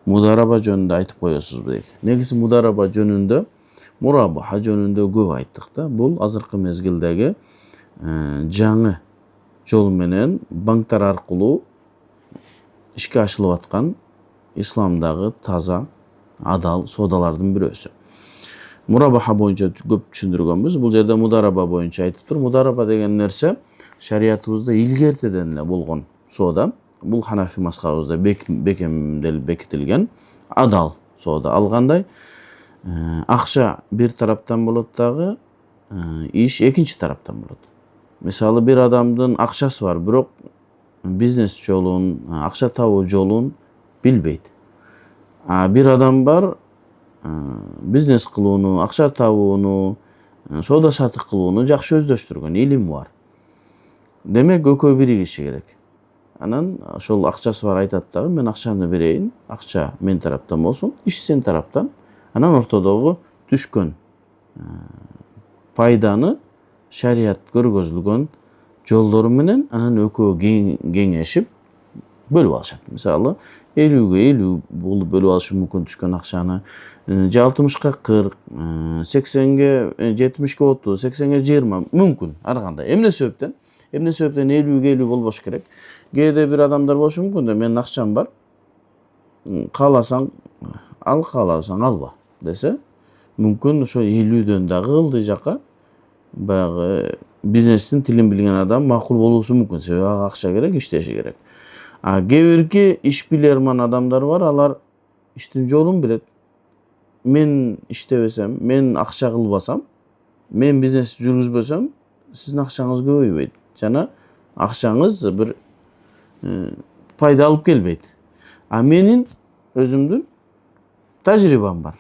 mudaraba жөнүндө айтып коесузбу дейт. Негизи mudaraba жөнүндө, murabaha жөнүндө көп айттык да. Бул азыркы мезгилдеги жаңы жол менен банктар аркылуу ишке ашырылып аткан исламдагы таза, адал соодалардын бирөөсү. Murabaha боюнча көп түшүндүргөнбүз. Бул жерде mudaraba боюнча айтыптыр. Mudaraba деген нерсе шариятыбызда илгертеден эле болгон соода. Бул Ханафи мазхабыбызда бекитилген адал соода. Ал кандай? Акча бир тараптан болот дагы, иш экинчи тараптан болот. Мисалы бир адамдын акчасы бар, бирок бизнес жолун, акча табуу жолун билбейт. Бир адам бар, бизнес кылууну, акча табууну, соода сатык кылууну жакшы өздөштүргөн, илими бар. Демек экөө биригиши керек. Анан ошол акчасы бар айтат дагы, мен акчаны берейин, акча мен тараптан болсун, иш сен тараптан. Анан ортодогу түшкөн пайданы шарият көргөзүлгөн жолдору менен анан экөө кеңешип бөлүп алышат. Мисалы 50-ге 50 болуп бөлүп алышы мүмкүн түшкөн акчаны, же 60-ка 40, 80-ге 70-ке 30, 80-ге 20 мүмкүн ар кандай. Эмне себептен 50-ге 50 болбош керек. Кээде бир адамдар болушу мүмкүн да, менин акчам бар, кааласаң ал, кааласаң алба десе, мүмкүн ошо 50дөн дагы ылдый жака баягы бизнестин тилин билген адам макул болуусу мүмкүн. Себеби ага акча керек, иштеши керек. Кээ бирки иш билерман адамдар бар, алар иштин жолун билет. Мен иштебесем, мен акча кылбасам, мен бизнес жүргүзбөсөм, сиздин акчаңыз көбөйбөйт. Жана акчаңыз бир пайда алып келбейт. Менин өзүмдүн тажрыйбам бар.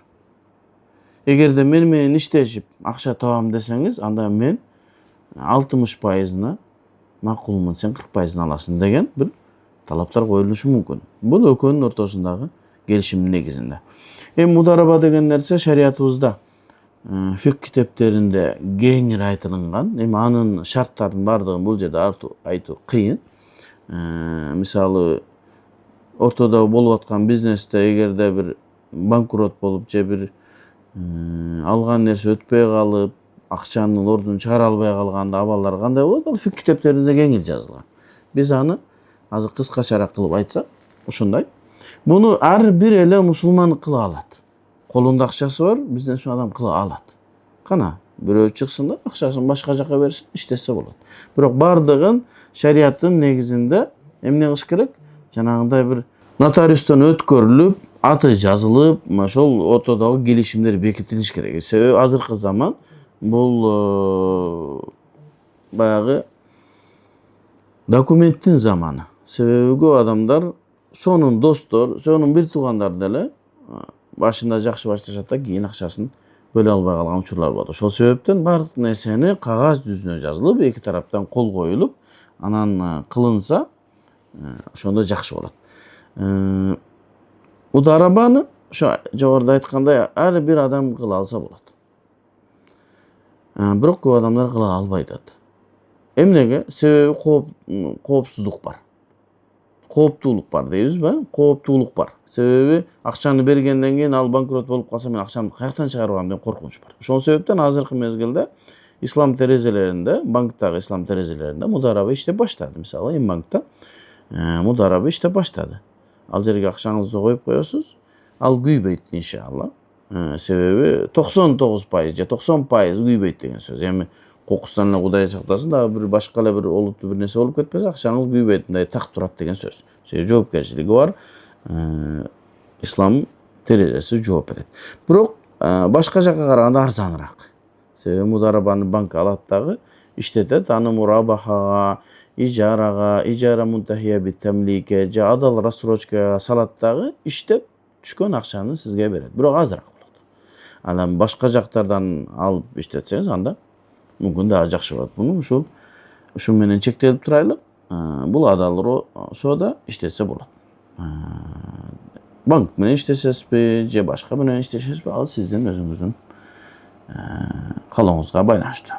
Эгерде мен менен иштешип акча табам десеңиз, анда мен 60%-на макулмун, сен 40%-ын аласың деген бир талаптар коюлушу мүмкүн. Бул экөөнүн ортосундагы келишимдин негизинде. Mudaraba деген нерсе шариятыбызда фик китептеринде кеңири айтылган. Анын шарттарын бардыгын бул жерде айтуу кыйын. Мисалы ортодо болуп аткан бизнесте эгерде бир банкрот болуп же бир алган нерсе өтпөй калып, акчанын ордун чыгара албай калганда абалдар кандай болот? Ал фик китептеринде кеңири жазылган. Биз аны азыр кыскачараак кылып айтсак, ушундай. Буну ар бир эле мусулман кыла алат. Колунда акчасы бар, бизнесмен адам кыла алат. Кана бирөө чыксын да акчасын башка жака берсин, иштесе болот. Бирок бардыгын шариаттын негизинде эмне кылыш керек? Жанагындай бир нотариустан өткөрүлүп, аты жазылып, ошол ортодогу келишимдер бекитилиш керек. Себеби азыркы заман бул баягы документтин заманы. Себеби көп адамдар сонун достор, сонун бир туугандар деле башында жакшы башташат да, кийин акчасын бөлө албай калган учурлар болот. Ошол себептен бардык нерсени кагаз жүзүнө жазылып, эки тараптан кол коюлуп, анан кылынса, ошондо жакшы болот. Mudarabаны ошо жогоруда айткандай ар бир адам кыла алса болот. Бирок көп адамдар кыла албайт. Эмнеге? Себеби коопсуздук бар. Кооптуулук бар дейбизби? Кооптуулук бар. Себеби акчаны бергенден кийин ал банкрот болуп калса, мен акчамды каяктан чыгарам деген коркунуч бар. Ошол себептен азыркы мезгилде ислам терезелеринде, банктагы ислам терезелеринде mudaraba иштеп баштады. Мисалы, банкта mudaraba иштеп баштады. Ал жерге акчаңызды коюп коесуз, ал күйбөйт иншалла. Себеби 99% же 90% күйбөйт деген сөз. Эми кокустан эле Кудай сактасын, дагы бир башка эле бир олуттуу бир нерсе болуп кетпесе, акчаңыз күйбөйт, мындай так турат деген сөз. Себеби жоопкерчилиги бар. Ислам терезеси жооп берет. Бирок башка жака караганда арзаныраак. Себеби mudarabаны банк алат дагы иштетет, аны мурабахага, ижара мунтахия бит тамлике, же адал рассрочкага салат дагы иштеп түшкөн акчаны сизге берет. Бирок азыраак болот. Анан башка жактардан алып иштетсеңиз, анда мүмкүн дагы жакшы болот. Буну ушу менен чектелип турайлык. Бул адал соода иштесе болот. Банк менен иштесезби, же башка менен иштесезби, ал сиздин өзүңүздүн каалооңузга байланыштуу.